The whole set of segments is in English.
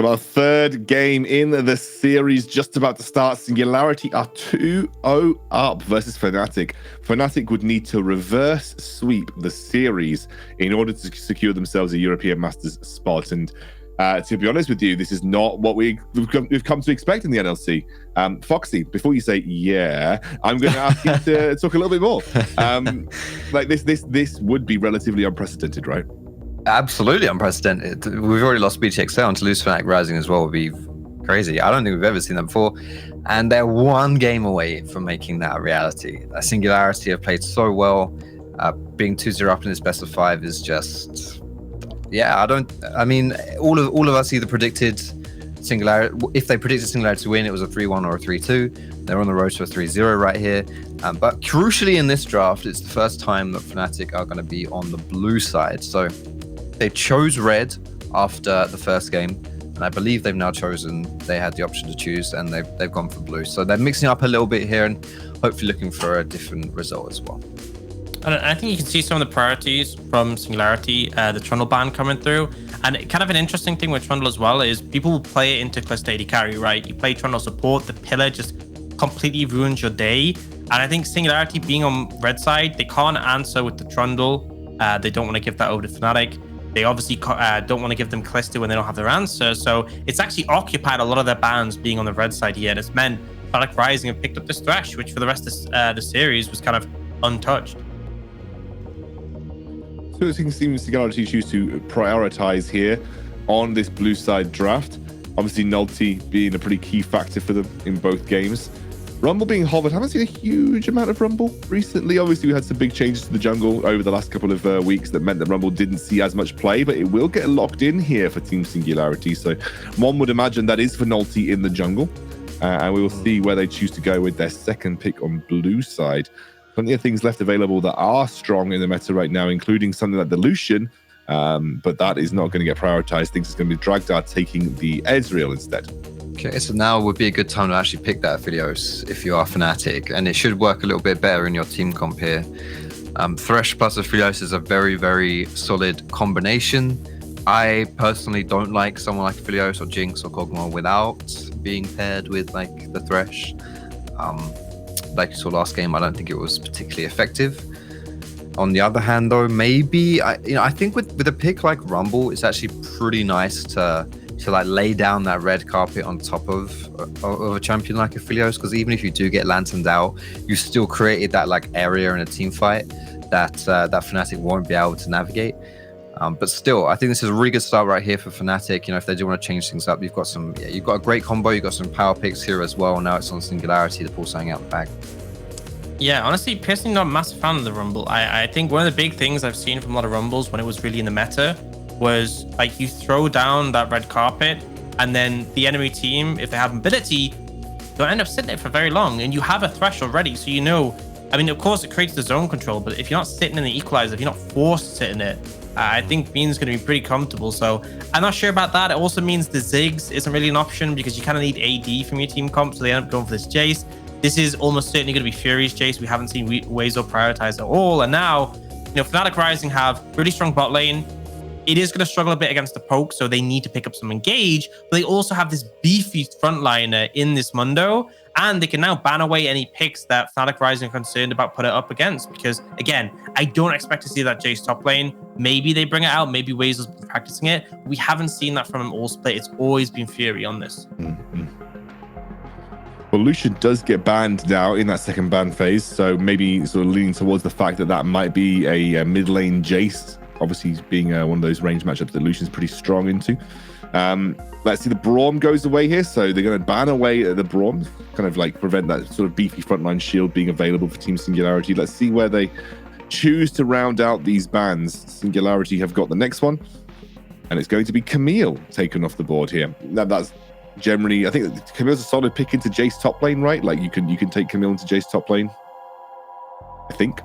So our third game in the series just about to start. Singularity are 2-0 up versus Fnatic. Fnatic would need to reverse sweep the series in order to secure themselves a European Masters spot. And to be honest with you, this is not what we've come to expect in the NLC. Foxy, before you say yeah, I'm going to ask you to talk a little bit more. Like this would be relatively unprecedented, right? Absolutely unprecedented. We've already lost BTXL, and to lose Fnatic Rising as well would be crazy. I don't think we've ever seen that before. And they're one game away from making that a reality. Singularity have played so well. Being 2-0 up in this best of 5 is just, yeah, I mean, all of us either predicted Singularity. If they predicted Singularity to win, it was a 3-1 or a 3-2. They're on the road to a 3-0 right here. But crucially in this draft, it's the first time that Fnatic are going to be on the blue side. So they chose red after the first game, and I believe they've now chosen, they had the option to choose, and they've gone for blue. So they're mixing up a little bit here and hopefully looking for a different result as well. And I think you can see some of the priorities from Singularity, the Trundle ban coming through. And kind of an interesting thing with Trundle as well is people will play it into Calista AD carry, right? You play Trundle support, the pillar just completely ruins your day. And I think Singularity being on red side, they can't answer with the Trundle. They don't want to give that over to Fnatic. They obviously don't want to give them Calista when they don't have their answer. So it's actually occupied a lot of their bans being on the red side here. And it's meant Fnatic Rising have picked up this Thresh, which for the rest of the series was kind of untouched. So it seems Singularity choose to prioritize here on this blue side draft. Obviously, Nulty being a pretty key factor for them in both games. Rumble being hovered. Haven't seen a huge amount of Rumble recently. Obviously, we had some big changes to the jungle over the last couple of weeks that meant that Rumble didn't see as much play, but it will get locked in here for Team Singularity. So one would imagine that is for Nulty in the jungle. And we will see where they choose to go with their second pick on blue side. Plenty of things left available that are strong in the meta right now, including something like the Lucian, but that is not going to get prioritized. Things is going to be Dragdar taking the Ezreal instead. Okay, so now would be a good time to actually pick that Aphelios if you are Fnatic, and it should work a little bit better in your team comp here. Thresh plus Aphelios is a very, very solid combination. I personally don't like someone like Aphelios or Jinx or Kog'Maw without being paired with like the Thresh. Like you saw last game, I don't think it was particularly effective. On the other hand, though, maybe I think with a pick like Rumble, it's actually pretty nice to like lay down that red carpet on top of a champion like Aphelios, because even if you do get lanterned out, you still created that like area in a team fight that Fnatic won't be able to navigate. But still, I think this is a really good start right here for Fnatic. You know, if they do want to change things up, you've got a great combo, you've got some power picks here as well. Now it's on Singularity to pull something out the bag. Yeah, honestly, personally not a massive fan of the Rumble. I think one of the big things I've seen from a lot of Rumbles when it was really in the meta was like you throw down that red carpet and then the enemy team, if they have mobility, they'll end up sitting there for very long, and you have a Thresh already, so you know, I mean, of course it creates the zone control, but if you're not sitting in the equalizer, if you're not forced to sit in it, I think Bean's going to be pretty comfortable. So I'm not sure about that. It also means the Ziggs isn't really an option because you kind of need AD from your team comp, so they end up going for this Jace. This is almost certainly going to be Fury's Jace. We haven't seen Wezo prioritize at all, and now, you know, Fnatic Rising have really strong bot lane. It is going to struggle a bit against the poke, so they need to pick up some engage, but they also have this beefy frontliner in this Mundo, and they can now ban away any picks that Fnatic Rising are concerned about putting it up against, because, again, I don't expect to see that Jace top lane. Maybe they bring it out, maybe Wezo's been practicing it. We haven't seen that from him all split. It's always been Fury on this. Mm-hmm. Well, Lucian does get banned now in that second ban phase, so maybe sort of leaning towards the fact that that might be a mid lane Jace. Obviously, being one of those range matchups that Lucian's pretty strong into. Let's see, the Braum goes away here, so they're going to ban away the Braum, kind of like prevent that sort of beefy frontline shield being available for Team Singularity. Let's see where they choose to round out these bans. Singularity have got the next one, and it's going to be Camille taken off the board here. Now, that's generally, I think Camille's a solid pick into Jace top lane, right? Like you can take Camille into Jace top lane, I think.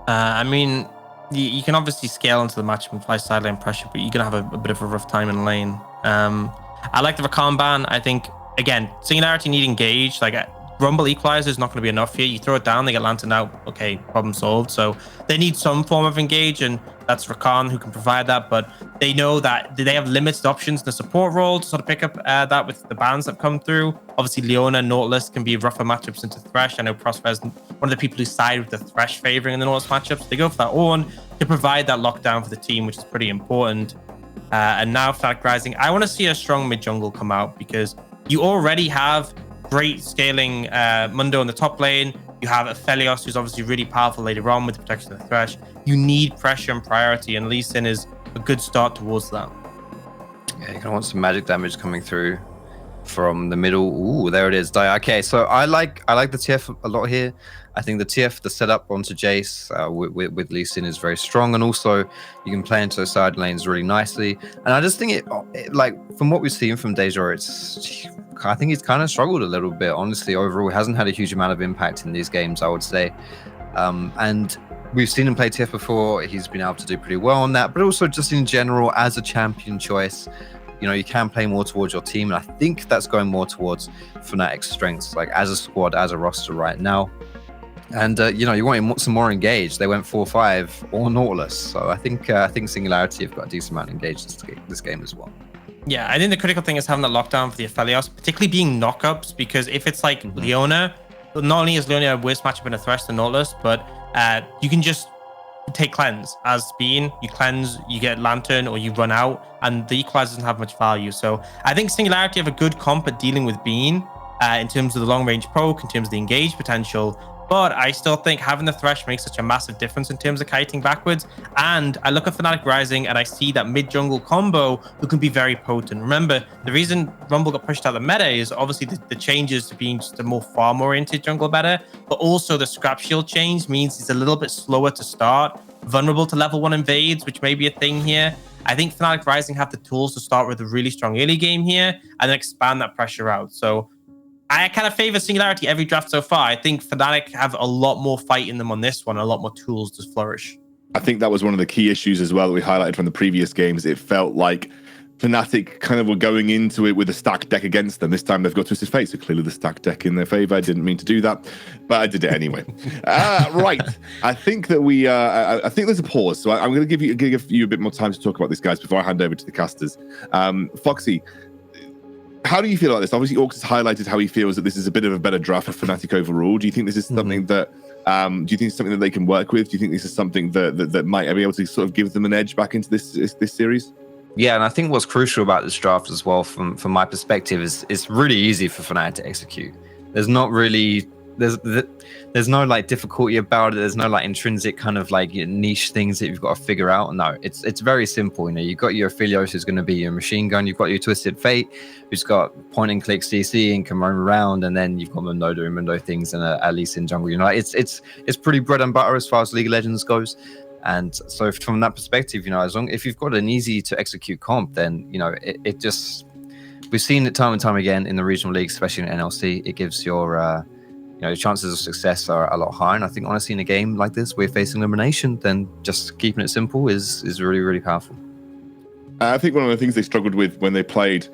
I mean, you can obviously scale into the match and apply side lane pressure, but you're going to have a bit of a rough time in lane. I like the Rakan ban. I think, again, Singularity need engage. Like, Rumble Equalizer is not going to be enough here. You throw it down, they get Lantern out. Okay, problem solved. So they need some form of engage, and that's Rakan who can provide that. But they know that they have limited options in the support role to sort of pick up that with the bans that come through. Obviously, Leona and Nautilus can be rougher matchups into Thresh. I know Prosper's one of the people who side with the Thresh favoring in the Nautilus matchups. They go for that Ornn to provide that lockdown for the team, which is pretty important. And now Fnatic Rising, I want to see a strong mid jungle come out because you already have great scaling Mundo in the top lane. You have Aphelios, who's obviously really powerful later on with the protection of the Thresh. You need pressure and priority, and Lee Sin is a good start towards that. Yeah, you're gonna want some magic damage coming through from the middle. Ooh, there it is. Okay, so I like the TF a lot here. I think the TF, the setup onto Jace with Lee Sin is very strong, and also you can play into the side lanes really nicely. And I just think it like from what we've seen from Deja, I think he's kind of struggled a little bit. Honestly, overall, he hasn't had a huge amount of impact in these games, I would say. And we've seen him play TF before. He's been able to do pretty well on that, but also just in general as a champion choice. You know, you can play more towards your team, and I think that's going more towards Fnatic's strengths, like as a squad, as a roster right now. And you know, you want some more engaged. They went 4-5 or Nautilus, so I think Singularity have got a decent amount of engaged this game as well. Yeah, I think the critical thing is having the lockdown for the Aphelios, particularly being knockups, because if it's like Leona, not only is Leona a worse matchup in a Thresh than Nautilus, but you can just take cleanse as Bean. You cleanse, you get Lantern, or you run out, and the Equalizer doesn't have much value. So I think Singularity have a good comp at dealing with Bean in terms of the long range poke, in terms of the engage potential. But I still think having the Thresh makes such a massive difference in terms of kiting backwards. And I look at Fnatic Rising and I see that mid-jungle combo who can be very potent. Remember, the reason Rumble got pushed out of the meta is obviously the changes to being just a more farm-oriented jungle meta, but also the scrap shield change means it's a little bit slower to start, vulnerable to level 1 invades, which may be a thing here. I think Fnatic Rising have the tools to start with a really strong early game here and then expand that pressure out. So I kind of favor Singularity every draft so far. I think Fnatic have a lot more fight in them on this one, a lot more tools to flourish. I think that was one of the key issues as well that we highlighted from the previous games. It felt like Fnatic kind of were going into it with a stacked deck against them. This time they've got Twisted Fate, so clearly the stacked deck in their favor. I didn't mean to do that, but I did it anyway. Right. I think that I think there's a pause, so I'm going to give you a bit more time to talk about this, guys, before I hand over to the casters. Foxy, how do you feel about this? Obviously, Orcs has highlighted how he feels that this is a bit of a better draft for Fnatic overall. Do you think this is something that they can work with? Do you think this is something that might be able to sort of give them an edge back into this series? Yeah, and I think what's crucial about this draft as well, from my perspective, is it's really easy for Fnatic to execute. There's not really there's no like difficulty about it. There's no like intrinsic kind of like niche things that you've got to figure out. No, it's very simple. You know, you've got your Aphelios who's going to be your machine gun. You've got your Twisted Fate who's got point and click CC and can roam around, and then you've got Mundo doing Mundo things and at least in jungle. You know, it's pretty bread and butter as far as League of Legends goes. And so from that perspective, you know, if you've got an easy to execute comp, then you know it just, we've seen it time and time again in the regional leagues, especially in NLC. It gives your your chances of success are a lot higher. And I think honestly in a game like this, we're facing elimination, then just keeping it simple is really, really powerful. I think one of the things they struggled with when they played,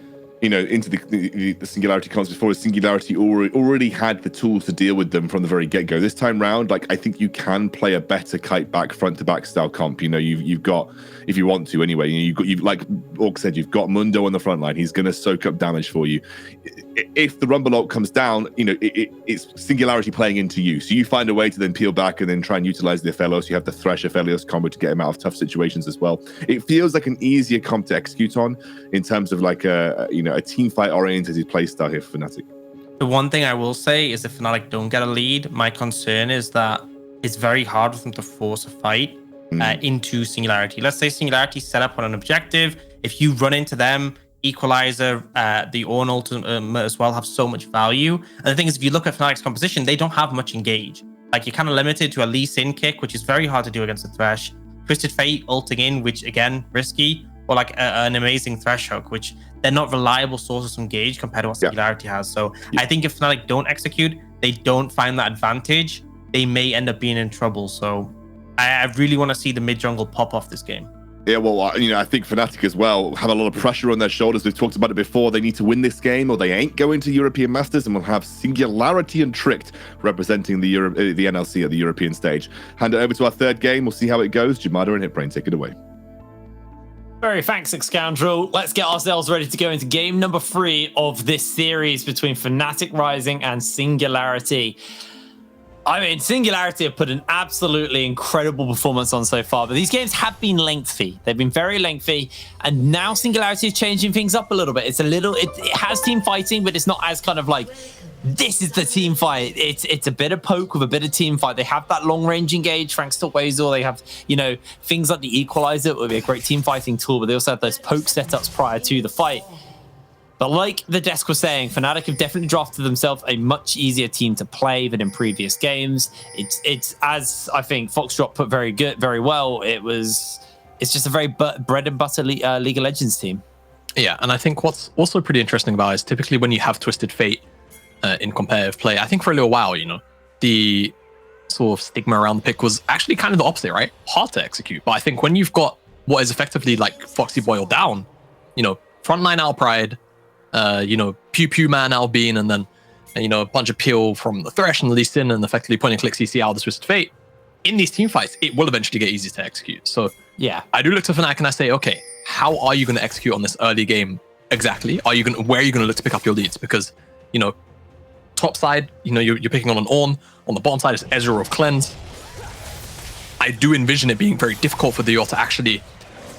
you know, into the Singularity comps before, is Singularity already had the tools to deal with them from the very get-go. This time round, like, I think you can play a better kite back, front to back style comp. You know, you've got, if you want to anyway, you've like Orc said, you've got Mundo on the front line. He's going to soak up damage for you. If the Rumble ult comes down, you know, it's Singularity playing into you. So you find a way to then peel back and then try and utilize the Aphelios. You have the Thresh Aphelios combo to get him out of tough situations as well. It feels like an easier comp to execute on in terms of like a team fight oriented play style here for Fnatic. The one thing I will say is if Fnatic don't get a lead, my concern is that it's very hard for them to force a fight into Singularity. Let's say Singularity set up on an objective. If you run into them, Equalizer, the Ornn ultimate as well have so much value. And the thing is, if you look at Fnatic's composition, they don't have much engage. Like, you're kind of limited to a Lee Sin kick, which is very hard to do against the Thresh. Twisted Fate ulting in, which again, risky. Or like an amazing Thresh hook, which they're not reliable sources of engage compared to what Singularity has. So I think if Fnatic don't execute, they don't find that advantage, they may end up being in trouble. So I really want to see the mid jungle pop off this game. Yeah, well, I think Fnatic as well have a lot of pressure on their shoulders. We've talked about it before. They need to win this game or they ain't going to European Masters, and we'll have Singularity and Tricked representing the NLC at the European stage. Hand it over to our third game. We'll see how it goes. Jumada and Hitbrain, take it away. Very thanks, Scoundrel. Let's get ourselves ready to go into game number 3 of this series between Fnatic Rising and Singularity. I mean, Singularity have put an absolutely incredible performance on so far, but these games have been lengthy. They've been very lengthy, and now Singularity is changing things up a little bit. It has team fighting, but it's not as kind of like, this is the team fight. It's a bit of poke with a bit of team fight. They have that long range engage thanks to Wazor. They have, things like the Equalizer, would be a great team fighting tool, but they also have those poke setups prior to the fight. But like the desk was saying, Fnatic have definitely drafted themselves a much easier team to play than in previous games. It's as I think Foxdrop put very well. It's just a very bread and butter League of Legends team. Yeah, and I think what's also pretty interesting about it is typically when you have Twisted Fate in competitive play, I think for a little while, the sort of stigma around the pick was actually kind of the opposite, right? Hard to execute. But I think when you've got what is effectively like Foxy boiled down, frontline out Pride, Pew Pew Man out Bean, and then, a bunch of peel from the Thresh and the Lee Sin, and effectively point and click CC out of the Twisted Fate. In these team fights, it will eventually get easy to execute. So yeah, I do look to Fnatic and I say, okay, how are you going to execute on this early game exactly? Where are you going to look to pick up your leads? Because, top side, you're picking on an Ornn. On the bottom side is Ezreal of Cleanse. I do envision it being very difficult for the Dior to actually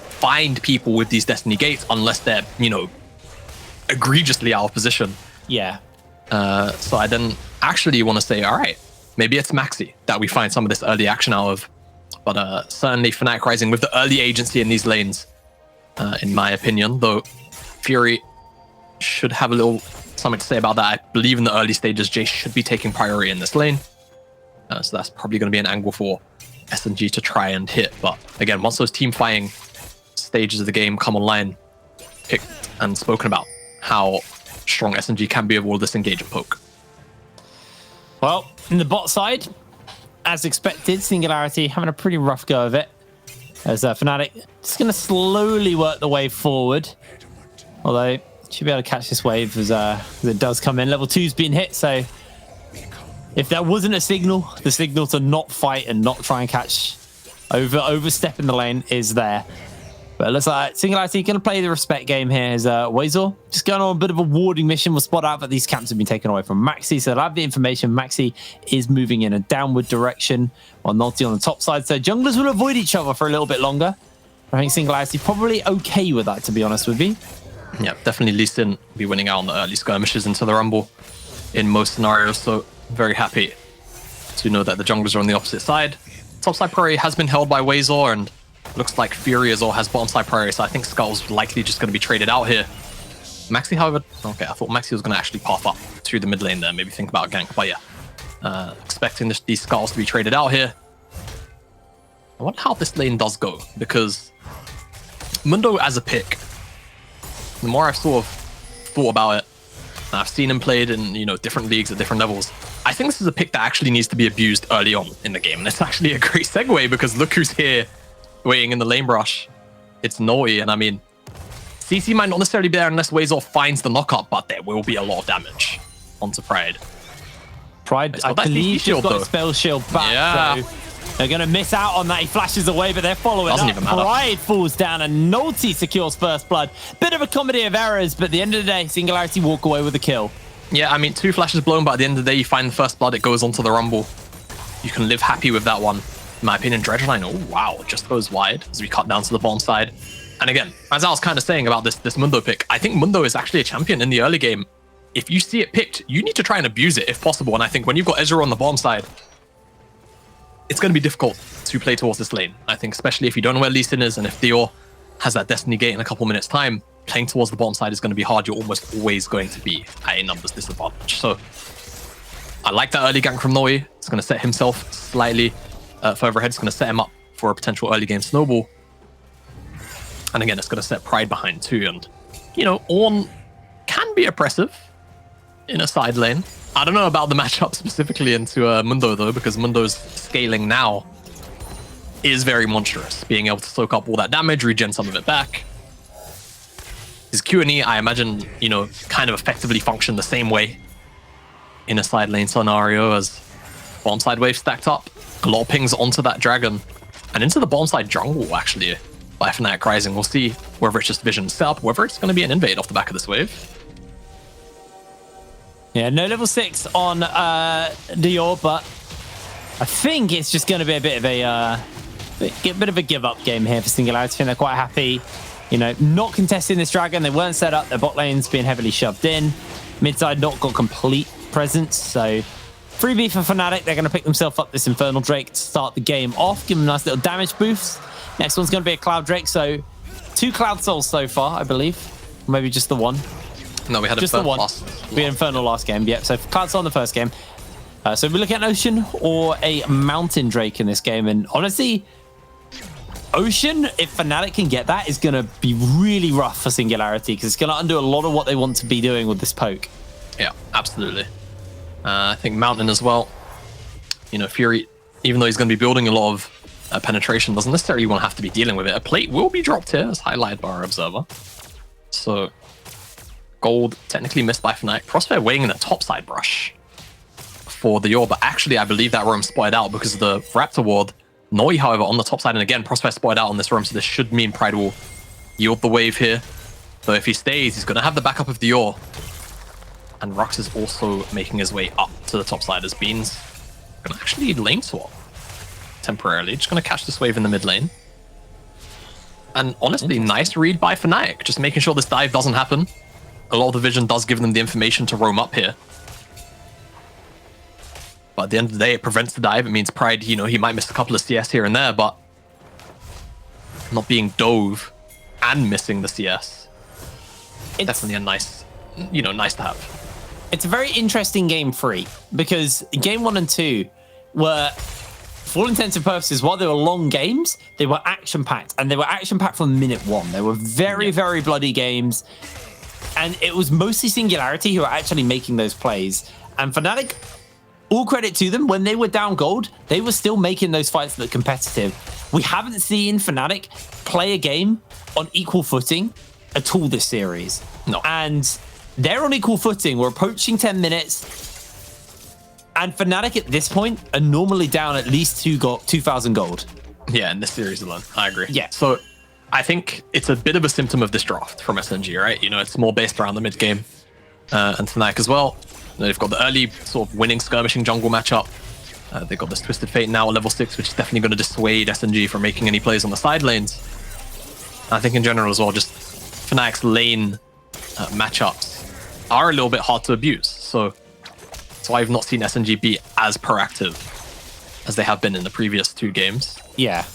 find people with these Destiny Gates unless they're, egregiously out of position. Yeah. So I then actually want to say, all right, maybe it's Maxi that we find some of this early action out of. But certainly Fnatic Rising with the early agency in these lanes, in my opinion, though Fury should have a little something to say about that. I believe in the early stages, Jace should be taking priority in this lane. So that's probably going to be an angle for SNG to try and hit. But again, once those team fighting stages of the game come online, picked and spoken about how strong SNG can be of all this engage and poke. Well, in the bot side, as expected, Singularity having a pretty rough go of it. As Fnatic just going to slowly work the way forward. Although, should be able to catch this wave as it does come in. Level 2's been hit, so if there wasn't a signal, the signal to not fight and not try and catch overstep in the lane is there. But it looks like Singularity going to play the respect game here as Wazor just going on a bit of a warding mission. We'll spot out that these camps have been taken away from Maxi, so they'll have the information. Maxi is moving in a downward direction while Nolty on the top side, so junglers will avoid each other for a little bit longer. I think Singularity probably okay with that, to be honest with you. Yeah, definitely Lee Sin be winning out on the early skirmishes into the Rumble in most scenarios, so very happy to know that the junglers are on the opposite side. Top side priority has been held by Wazor, and looks like Fury as well has bottom side priority, so I think Skull's likely just going to be traded out here. Maxi, however, okay, I thought Maxi was going to actually path up through the mid lane there, maybe think about a gank, but yeah. Expecting these Skulls to be traded out here. I wonder how this lane does go, because Mundo as a pick, the more I've sort of thought about it, and I've seen him played in, different leagues at different levels, I think this is a pick that actually needs to be abused early on in the game. And it's actually a great segue, because look who's here waiting in the lane brush. It's Noi, and I mean, CC might not necessarily be there unless Wazor finds the knockup, but there will be a lot of damage onto Pride. Pride, I believe, she's got a spell shield back, yeah. So they're going to miss out on that. He flashes away, but they're following Doesn't up. even matter. Pride falls down, and Nolty secures first blood. Bit of a comedy of errors, but at the end of the day, Singularity walk away with a kill. Yeah, I mean, 2 flashes blown, but at the end of the day, you find the first blood, it goes onto the Rumble. You can live happy with that one. In my opinion, Dredgeline, oh wow, just goes wide as we cut down to the bottom side. And again, as I was kind of saying about this Mundo pick, I think Mundo is actually a champion in the early game. If you see it picked, you need to try and abuse it if possible. And I think when you've got Ezreal on the bottom side, it's going to be difficult to play towards this lane. I think especially if you don't know where Lee Sin is, and if Dior has that Destiny Gate in a couple minutes time, playing towards the bottom side is going to be hard. You're almost always going to be at a numbers disadvantage. So I like that early gank from Noi. It's going to set himself slightly further ahead. It's going to set him up for a potential early game snowball. And again, it's going to set Pride behind too. And, Ornn can be oppressive in a side lane. I don't know about the matchup specifically into Mundo though, because Mundo's scaling now. is very monstrous, being able to soak up all that damage, regen some of it back. His Q and E, I imagine, you know, kind of effectively function the same way in a side lane scenario as bottom side wave stacked up. A lot of pings onto that dragon and into the bottom side jungle, actually, by Fnatic Rising. We'll see whether it's just vision set up, whether it's going to be an invade off the back of this wave. Yeah, no level 6 on Dior, but I think it's just going to be a bit of a give up game here for Singularity. I think they're quite happy, you know, not contesting this dragon. They weren't set up. Their bot lane's being heavily shoved in. Mid side not got complete presence, so freebie for Fnatic. They're going to pick themselves up this Infernal Drake to start the game off, give them a nice little damage boost. Next one's going to be a Cloud Drake, so 2 Cloud Souls so far, I believe. Or maybe just the one. No, we had just the one. We had Infernal last game, yeah. So Cloud Soul in the first game. So we're looking at an Ocean or a Mountain Drake in this game, and honestly, Ocean, if Fnatic can get that, is going to be really rough for Singularity because it's going to undo a lot of what they want to be doing with this poke. Yeah, absolutely. I think Mountain as well. You know, Fury, even though he's going to be building a lot of penetration, doesn't necessarily want to have to be dealing with it. A plate will be dropped here, as highlighted by our observer. So, gold technically missed by Fnatic. Prospect waiting in the top side brush for the Yor, but actually I believe that roam spotted out because of the Raptor ward. Noi, however, on the top side, and again, Prospect spotted out on this roam, so this should mean Pride will yield the wave here. So if he stays, he's going to have the backup of the Yor. And Rux is also making his way up to the top side as Beans going to actually lane swap temporarily. Just going to catch this wave in the mid lane. And honestly, nice read by Fnatic, just making sure this dive doesn't happen. A lot of the vision does give them the information to roam up here. But at the end of the day, it prevents the dive. It means Pride, you know, he might miss a couple of CS here and there, but not being dove and missing the CS. It's definitely a nice, you know, nice to have. It's a very interesting game 3 because game 1 and 2 were, for all intents and purposes, while they were long games, they were action-packed, and they were action-packed from minute 1. They were very, very bloody games, and it was mostly Singularity who were actually making those plays. And Fnatic, all credit to them, when they were down gold, they were still making those fights look competitive. We haven't seen Fnatic play a game on equal footing at all this series. No. And they're on equal footing. We're approaching 10 minutes. And Fnatic at this point are normally down at least 2,000 gold. Yeah, in this series alone. I agree. Yeah. So I think it's a bit of a symptom of this draft from SNG, right? You know, it's more based around the mid game. And Fnatic as well. They've got the early sort of winning skirmishing jungle matchup. They've got this Twisted Fate now at level 6, which is definitely going to dissuade SNG from making any plays on the side lanes. And I think in general as well, just Fnatic's lane matchups are a little bit hard to abuse. So that's why I've not seen SNG be as proactive as they have been in the previous 2 games. Yeah.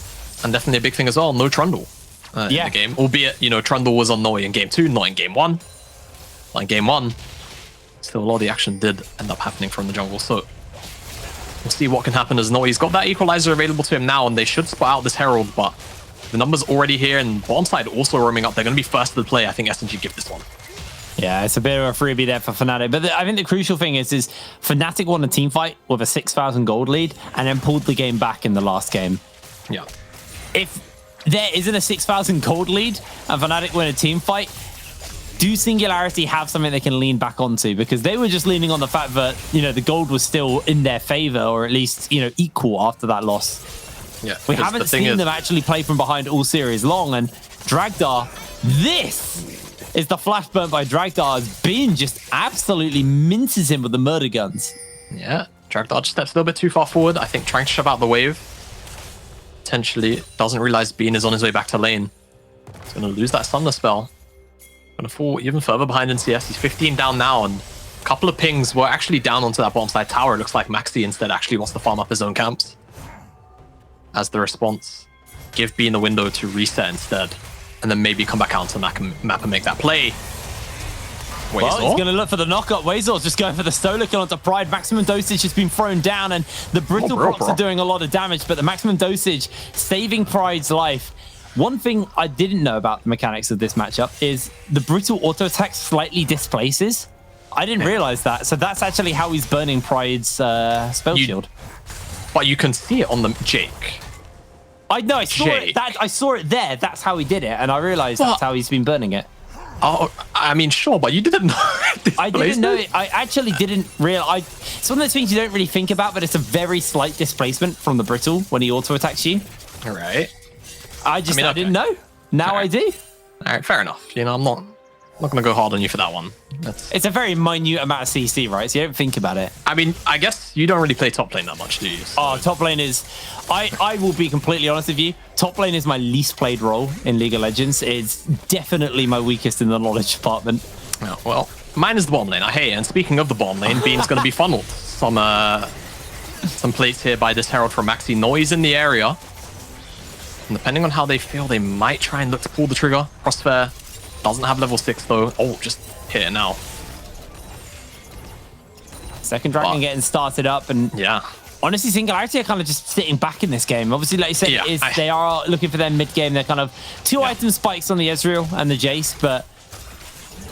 And definitely a big thing as well, no Trundle in the game. Albeit, you know, Trundle was on Noi in game 2, not in game 1. Not in game 1. Still, a lot of the action did end up happening from the jungle. So we'll see what can happen as Noi's got that equalizer available to him now, and they should spot out this Herald, but the number's already here, and bottom side also roaming up. They're going to be first to the play. I think SNG give this one. Yeah, it's a bit of a freebie there for Fnatic. But I think the crucial thing is Fnatic won a team fight with a 6,000 gold lead and then pulled the game back in the last game. Yeah. If there isn't a 6,000 gold lead and Fnatic win a team fight, do Singularity have something they can lean back onto? Because they were just leaning on the fact that, you know, the gold was still in their favor, or at least, you know, equal after that loss. Yeah. We haven't seen them actually play from behind all series long, and Dragdar, this is the flash burn by Dragdar, as Bean just absolutely minces him with the murder guns. Yeah, Dragdar just steps a little bit too far forward. I think trying to shove out the wave. Potentially doesn't realize Bean is on his way back to lane. He's going to lose that Thunder spell. Going to fall even further behind in CS. He's 15 down now, and a couple of pings were actually down onto that bottom side tower. It looks like Maxi instead actually wants to farm up his own camps. As the response, give Bean the window to reset instead, and then maybe come back out to map and make that play. Well, he's going to look for the knockup. Wazor's just going for the solo kill onto Pride. Maximum dosage has been thrown down, and the brittle procs are doing a lot of damage, but the maximum dosage saving Pride's life. One thing I didn't know about the mechanics of this matchup is the brittle auto attack slightly displaces. I didn't realize that. So that's actually how he's burning Pride's spell shield. But you can see it on the Jake. I know. I saw Jay. it. I saw it there. That's how he did it, and I realized that's how he's been burning it. Oh, I mean, sure, but you didn't know. I didn't know it. I actually didn't realize. It's one of those things you don't really think about, but it's a very slight displacement from the brittle when he auto attacks you. All right. I didn't know. Now I do. All right, fair enough. You know, I'm not going to go hard on you for that one. It's a very minute amount of CC, right? So you don't think about it. I mean, I guess you don't really play top lane that much, do you? So. Oh, top lane is... I will be completely honest with you. Top lane is my least played role in League of Legends. It's definitely my weakest in the knowledge department. Oh, well, mine is the bottom lane. I hate it. And speaking of the bottom lane, Bean's going to be funneled. Some plates here by this Herald from Maxi. Noise in the area. And depending on how they feel, they might try and look to pull the trigger. Crossfair doesn't have level 6, though. Oh, just hit it now. Second dragon getting started up. And yeah. honestly, Singularity are kind of just sitting back in this game. Obviously, like you said, they are looking for their mid-game. They're kind of 2 item spikes on the Ezreal and the Jace, but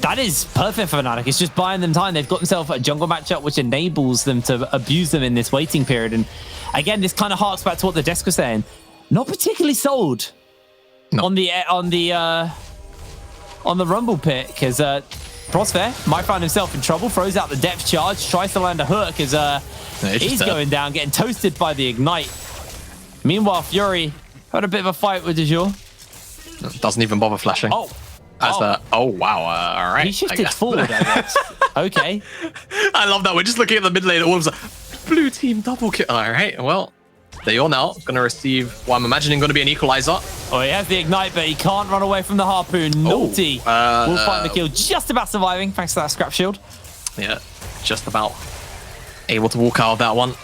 that is perfect for Fnatic. It's just buying them time. They've got themselves a jungle matchup, which enables them to abuse them in this waiting period. And again, this kind of harks back to what the desk was saying. Not particularly sold on the Rumble pick, because Crossfair might find himself in trouble, throws out the depth charge, tries to land a hook as he's going down, getting toasted by the Ignite. Meanwhile, Fury had a bit of a fight with De Jure. Doesn't even bother flashing. Oh wow, all right. He shifted forward, I guess. Okay. I love that. We're just looking at the mid lane. All of a sudden, blue team double kill. All right, well, they are now going to receive what I'm imagining going to be an equalizer. Oh, he has the Ignite, but he can't run away from the Harpoon. Naughty will find the kill, just about surviving, thanks to that scrap shield. Yeah, just about able to walk out of that one.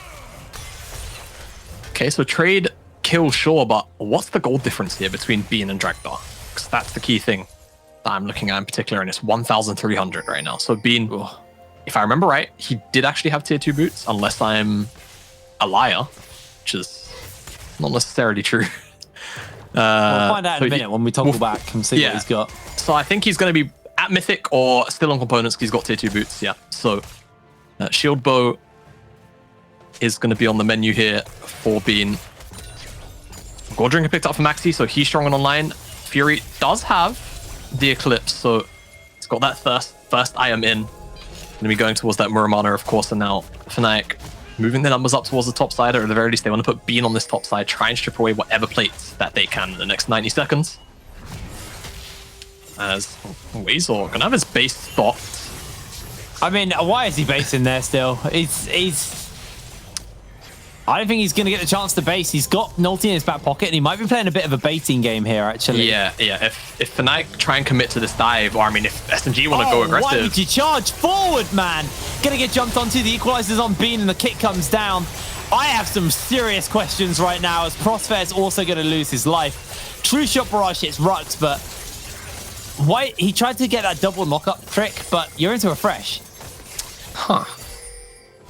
Okay, so trade kill, sure, but what's the gold difference here between Bean and Dragdar? Because that's the key thing that I'm looking at in particular, and it's 1,300 right now. So Bean, if I remember right, he did actually have tier 2 boots, unless I'm a liar, which is not necessarily true. We'll find out in a minute when we toggle back and see what he's got. So I think he's going to be at Mythic or still on components because he's got tier 2 boots. Yeah. So Shield Bow is going to be on the menu here for Bean. Gordrinker picked up for Maxi, so he's strong and online. Fury does have the Eclipse, so he's got that first item in. Going to be going towards that Muramana, of course, and now Fnatic moving the numbers up towards the top side, or at the very least, they want to put Bean on this top side, try and strip away whatever plates that they can in the next 90 seconds. As Weasel going to have his base stopped. I mean, why is he basing there still? I don't think he's going to get the chance to base. He's got Nulty in his back pocket, and he might be playing a bit of a baiting game here, actually. Yeah. If Fnatic try and commit to this dive, or I mean, if SNG want to go aggressive. Why would you charge forward, man? Gonna get jumped onto. The equalizer's on Bean, and the kick comes down. I have some serious questions right now, as Crossfair's also going to lose his life. True Shot Barrage hits Rux, but why? He tried to get that double knock-up trick, but you're into a fresh. Huh.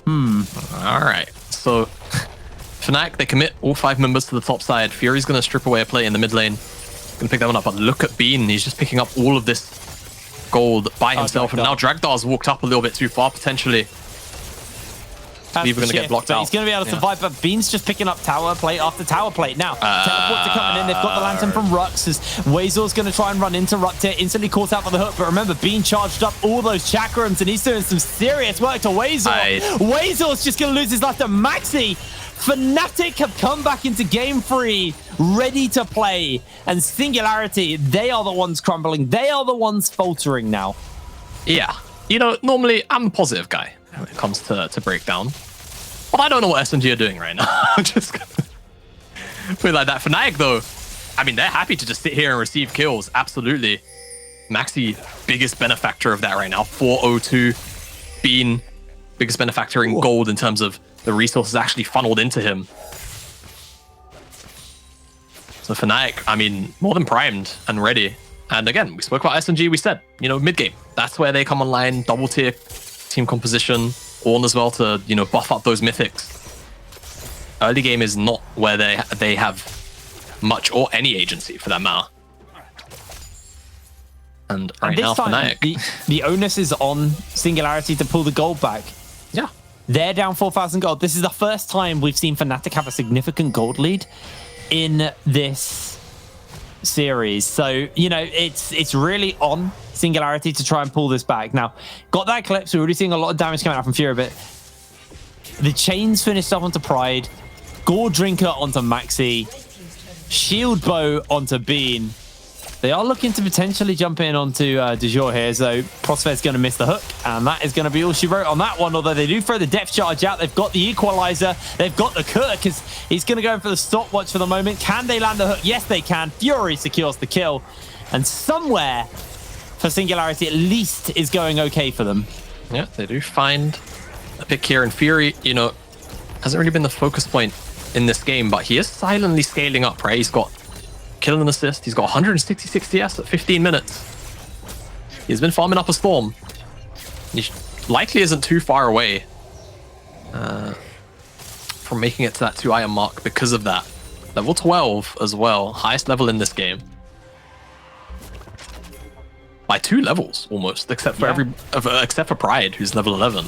All right. So Fnatic, they commit all 5 members to the top side. Fury's going to strip away a play in the mid lane. Going to pick that one up, but look at Bean. He's just picking up all of this gold by himself, and now Dragdar's walked up a little bit too far, potentially. We're going to get blocked out. He's going to be able to survive, but Bean's just picking up tower plate after tower plate. Now, teleports are coming in. They've got the lantern from Rux, as Weasel's going to try and run interrupt it. Instantly caught out by the hook, but remember, Bean charged up all those chakrams, and he's doing some serious work to Weasel. Weasel's just going to lose his life to Maxi. Fnatic have come back into game 3, ready to play. And Singularity, they are the ones crumbling. They are the ones faltering now. Yeah. You know, normally I'm a positive guy when it comes to breakdown. But I don't know what SNG are doing right now. I'm just gonna put it like that. Fnatic, though, I mean, they're happy to just sit here and receive kills. Absolutely. Maxi, biggest benefactor of that right now. 402. Bean, biggest benefactor in gold in terms of the resources actually funneled into him. So Fnatic, I mean, more than primed and ready. And again, we spoke about SNG, we said, you know, mid-game. That's where they come online, double tier team composition, Ornn as well to, you know, buff up those mythics. Early game is not where they have much or any agency for that matter. And right now, Fnatic. The onus is on Singularity to pull the gold back. Yeah. They're down 4,000 gold. This is the first time we've seen Fnatic have a significant gold lead. in this series. So, you know, it's really on Singularity to try and pull this back. Now, got that Eclipse. We're already seeing a lot of damage coming out from Fury, but the chains finished up onto Pride, Gore Drinker onto Maxi, Shield Bow onto Bean. They are looking to potentially jump in onto Du Jour here, so Prosphet's going to miss the hook, and that is going to be all she wrote on that one, although they do throw the depth charge out. They've got the equalizer, they've got the cut, because he's going to go in for the stopwatch for the moment. Can they land the hook? Yes, they can. Fury secures the kill, and somewhere for Singularity at least is going okay for them. Yeah, they do find a pick here, and Fury, you know, hasn't really been the focus point in this game, but he is silently scaling up, right? He's got kill and assist. He's got 166 CS at 15 minutes. He's been farming up a Storm. He likely isn't too far away from making it to that 2 iron mark because of that. Level 12 as well, highest level in this game. By 2 levels almost, except for except for Pride, who's level 11.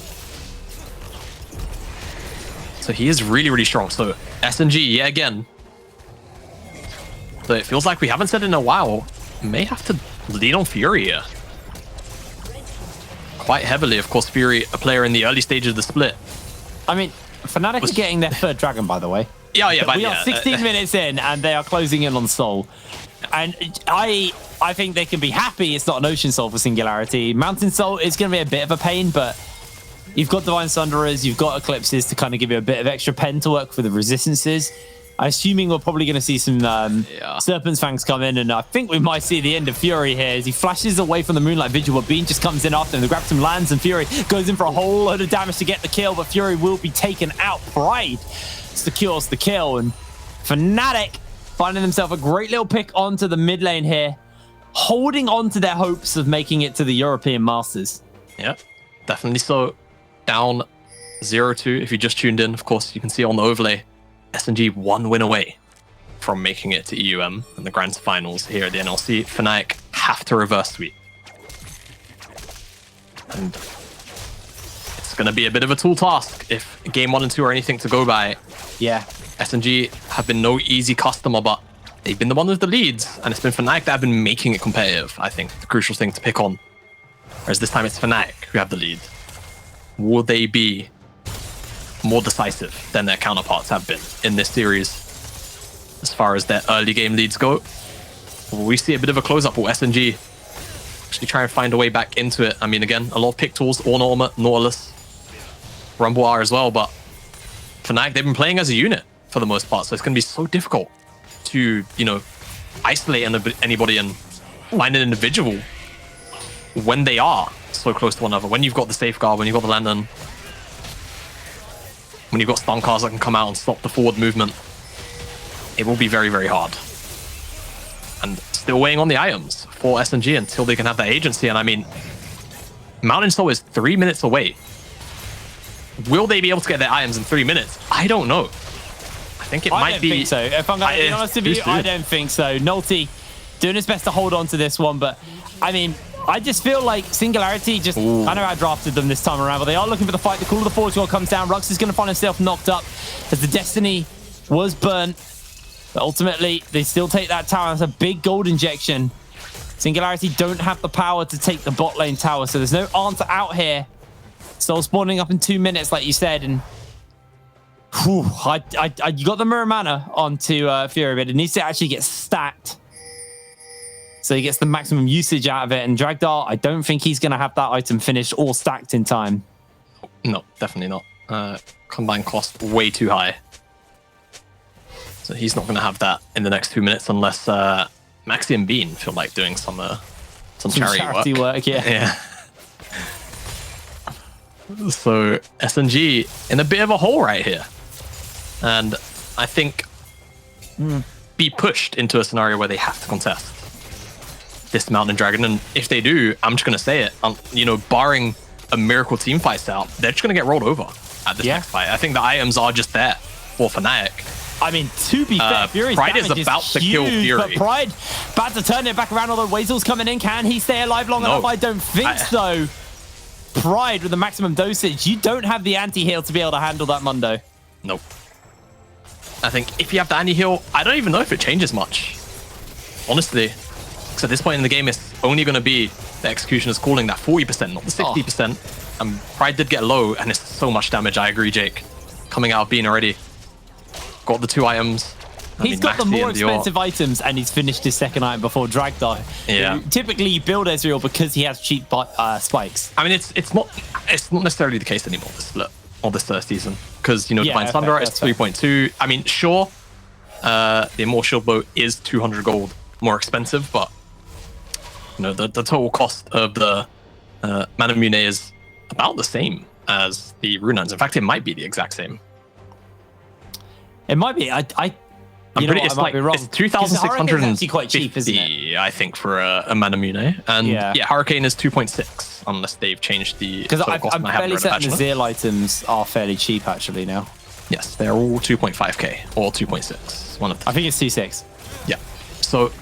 So he is really, really strong. So SNG, yeah, again. So it feels like we haven't said in a while. May have to lean on Fury here. Quite heavily, of course. Fury, a player in the early stages of the split. I mean, Fnatic are getting their third dragon, by the way. Yeah, but we are 16 minutes in, and they are closing in on Soul. And I think they can be happy it's not an Ocean Soul for Singularity. Mountain Soul is going to be a bit of a pain, but you've got Divine Sunderers, you've got Eclipses to kind of give you a bit of extra pen to work for the resistances. I'm assuming we're probably going to see some Serpent's Fangs come in, and I think we might see the end of Fury here as he flashes away from the Moonlight Vigil, but Bean just comes in after him. The grab some lands, and Fury goes in for a whole load of damage to get the kill, but Fury will be taken out. Pride secures the kill, and Fnatic finding themselves a great little pick onto the mid lane here, holding on to their hopes of making it to the European Masters. Yeah, definitely so. Down 0-2 if you just tuned in. Of course, you can see on the overlay, SNG 1 win away from making it to EUM and the Grand Finals here at the NLC. Fnatic have to reverse sweep. And it's going to be a bit of a tall task if game 1 and 2 are anything to go by. Yeah. SNG have been no easy customer, but they've been the one with the leads, and it's been Fnatic that have been making it competitive, I think, the crucial thing to pick on. Whereas this time it's Fnatic who have the lead. Will they be more decisive than their counterparts have been in this series as far as their early game leads go? Will we see a bit of a close-up? Will SNG actually try and find a way back into it? I mean, again, a lot of pick tools, Ornament, Nautilus, Rumble are as well, but Fnatic, they've been playing as a unit for the most part, so it's going to be so difficult to, you know, isolate anybody and find an individual when they are so close to one another. When you've got the Safeguard, when you've got the Lantern, when you've got stun cars that can come out and stop the forward movement, it will be very, very hard. And still weighing on the items for SNG until they can have that agency. And I mean, Mountain Soul is 3 minutes away. Will they be able to get their items in 3 minutes? I don't know. I think it might be. I don't think so. If I'm going to be honest with you, I don't think so. Nulty doing his best to hold on to this one, but I mean, I just feel like Singularity just kind of outdrafted them this time around, but they are looking for the fight. The Call of the Forge World comes down. Rux is going to find himself knocked up as the Destiny was burnt. But ultimately, they still take that tower. That's a big gold injection. Singularity don't have the power to take the bot lane tower, so there's no answer out here. Soul spawning up in 2 minutes, like you said, and whew, you got the Mirror Mana onto Fury, but it needs to actually get stacked. So he gets the maximum usage out of it. And Dragdar, I don't think he's going to have that item finished or stacked in time. No, definitely not. Combined cost way too high. So he's not going to have that in the next 2 minutes unless Maxi and Bean feel like doing some charity work. Yeah. So SNG in a bit of a hole right here. And I think be pushed into a scenario where they have to contest this Mountain Dragon, and if they do, I'm just going to say it, you know, barring a miracle team fights out, they're just going to get rolled over at this next fight. I think the items are just there for Fnatic. I mean, to be fair, Fury's Pride is about to kill Fury. But Pride about to turn it back around, although Weasel's coming in. Can he stay alive long enough? I don't think so. Pride with the maximum dosage. You don't have the anti-heal to be able to handle that Mundo. Nope. I think if you have the anti-heal, I don't even know if it changes much. Honestly. Because at this point in the game, it's only going to be the Executioner's calling that 40%, not the 60%. And Pride did get low, and it's so much damage. I agree, Jake. Coming out of Bean already. Got the 2 items. He's got the Maxi more and Dior. expensive items, and he's finished his second item before Dragdar. Yeah. Typically, you build Ezreal because he has cheap spikes. I mean, it's not necessarily the case anymore, this split, or this first season. Because, you know, Divine Thunder is 3.2. I mean, sure, the Immortal Shield Bow is 200 gold more expensive, but, you know, the total cost of the Mana Mune is about the same as the Runans. In fact, it might be the exact same. It might be. I'm pretty. It's like it's 2,650. Actually quite cheap, isn't it? I think for a Mana Mune, and yeah, Hurricane is 2.6 unless they've changed the. Because I'm fairly certain the Zeal items are fairly cheap actually now. Yes, they're all 2.5k or 2.6. One of them. I think it's 2.6. Yeah, so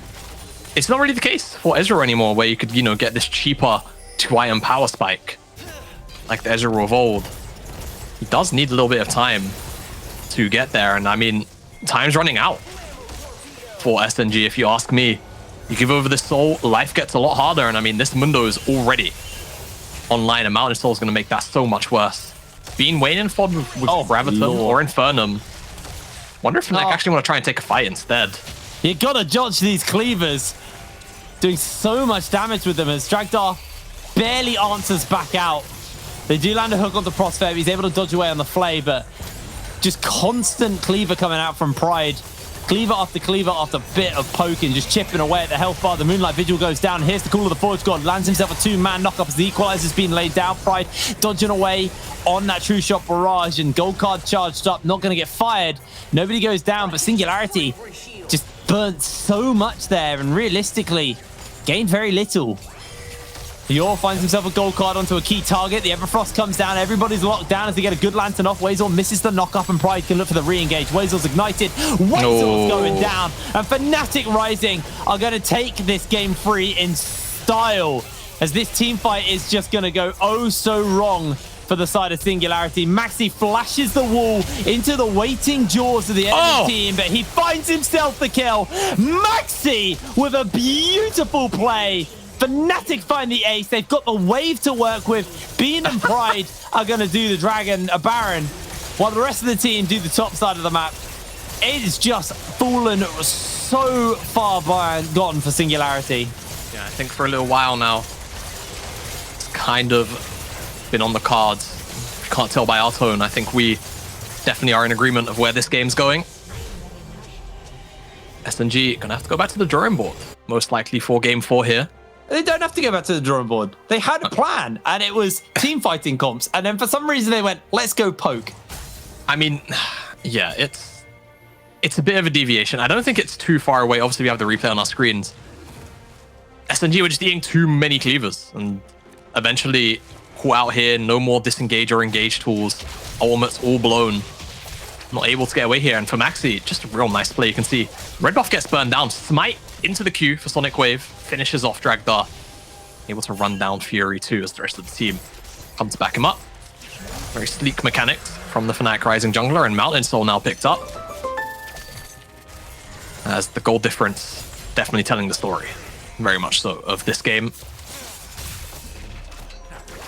it's not really the case for Ezreal anymore, where you could get this cheaper 2-item power spike like the Ezreal of old. He does need a little bit of time to get there, and I mean, time's running out for SNG, if you ask me. You give over this soul, life gets a lot harder, and I mean, this Mundo is already online, and Mountain Soul is going to make that so much worse. Being waiting for with Graviton or Infernum. Wonder if Fnatic actually want to try and take a fight instead. You gotta dodge these cleavers. Doing so much damage with them as Dragdar barely answers back out. They do land a hook onto Prospect. He's able to dodge away on the Flay, but just constant cleaver coming out from Pride. Cleaver after bit of poking, just chipping away at the health bar. The Moonlight Vigil goes down. Here's the call of the Forge God. Lands himself a 2-man knockup as the Equalizer's been laid down. Pride dodging away on that True Shot barrage, and Gold Card charged up, not going to get fired. Nobody goes down, but Singularity just burnt so much there, and realistically gained very little. Yor finds himself a gold card onto a key target. The Everfrost comes down. Everybody's locked down as they get a good lantern off. Wazel misses the knock-up, and Pride can look for the re-engage. Wazel's ignited. Wazel's going down. And Fnatic Rising are going to take this game free in style, as this team fight is just going to go oh so wrong for the side of Singularity. Maxi flashes the wall into the waiting jaws of the enemy team, but he finds himself the kill. Maxi with a beautiful play. Fnatic find the ace. They've got the wave to work with. Bean and Pride are going to do the Dragon, a Baron, while the rest of the team do the top side of the map. It is just fallen so far gone for Singularity. Yeah, I think for a little while now, it's kind of been on the cards. If you can't tell by our tone, I think we definitely are in agreement of where this game's going. SNG gonna have to go back to the drawing board, most likely for game 4 here. They don't have to go back to the drawing board. They had a plan, and it was team fighting comps. And then for some reason they went, let's go poke. I mean, yeah, it's a bit of a deviation. I don't think it's too far away. Obviously, we have the replay on our screens. SNG were just eating too many cleavers, and eventually caught out here. No more disengage or engage tools. Ultimates all blown. Not able to get away here. And for Maxi, just a real nice play. You can see red buff gets burned down. Smite into the Q for Sonic Wave. Finishes off Dragdar. Able to run down Fury too as the rest of the team comes to back him up. Very sleek mechanics from the Fnatic Rising jungler, and Mountain Soul now picked up. As the gold difference definitely telling the story. Very much so of this game.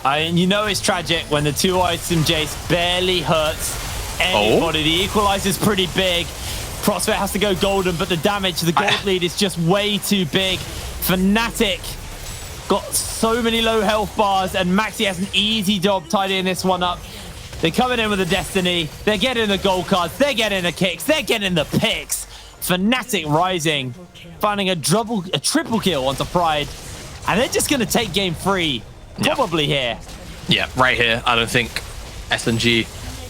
And you know it's tragic when the 2-item Jace barely hurts anybody. The Equalizer's pretty big. Prospect has to go golden, but the damage to the gold lead is just way too big. Fnatic got so many low health bars, and Maxi has an easy job tidying this one up. They're coming in with a Destiny. They're getting the gold cards. They're getting the kicks. They're getting the picks. Fnatic Rising, finding a triple kill onto Pride. And they're just going to take game 3, probably here. Yeah, right here. I don't think SNG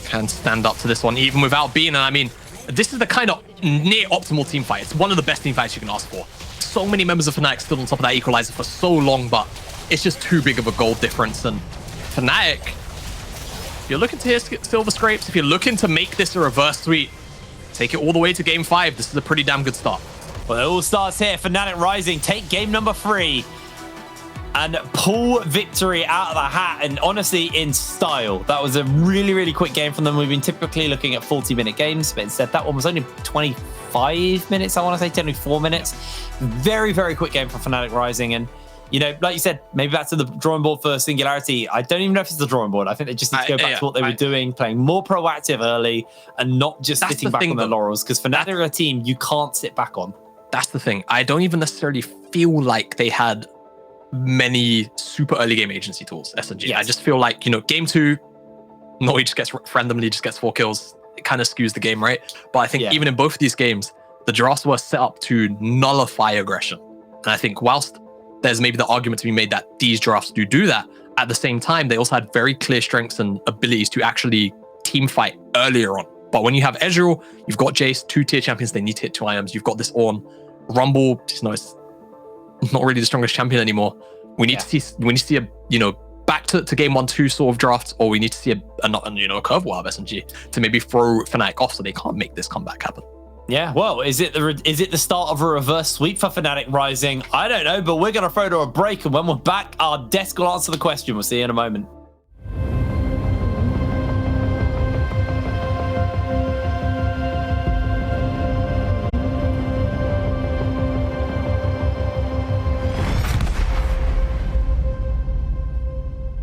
can stand up to this one, even without being. And I mean, this is the kind of near optimal team fight. It's one of the best team fights you can ask for. So many members of Fnatic stood on top of that Equalizer for so long, but it's just too big of a gold difference. And Fnatic, if you're looking to hit silver scrapes, if you're looking to make this a reverse sweep, take it all the way to game 5. This is a pretty damn good start. Well, it all starts here. Fnatic Rising take game number 3. and pull victory out of the hat, and honestly in style. That was a really, really quick game from them. We've been typically looking at 40-minute games, but instead that one was only 25 minutes, I want to say 24 minutes. Very, very quick game for Fnatic Rising. And you know, like you said, maybe back to the drawing board for Singularity. I don't even know if it's the drawing board. I think they just need to go back to what they were doing, playing more proactive early and not just sitting back on the laurels. Because Fnatic are a team you can't sit back on. That's the thing. I don't even necessarily feel like they had many super early game agency tools, SNG. Yes. I just feel like, you know, game 2, Noi just gets randomly just gets 4 kills. It kind of skews the game, right? But I think even in both of these games, the drafts were set up to nullify aggression. And I think whilst there's maybe the argument to be made that these drafts do that, at the same time, they also had very clear strengths and abilities to actually team fight earlier on. But when you have Ezreal, you've got Jace, 2 tier champions, they need to hit 2 items. You've got this Ornn. Rumble, it's not really the strongest champion anymore. We need to see a, you know, back to game 1-2 sort of drafts, or we need to see a curveball of SNG to maybe throw Fnatic off so they can't make this comeback happen. Yeah, well, is it the start of a reverse sweep for Fnatic Rising? I don't know, but we're going to throw to a break, and when we're back, our desk will answer the question. We'll see you in a moment.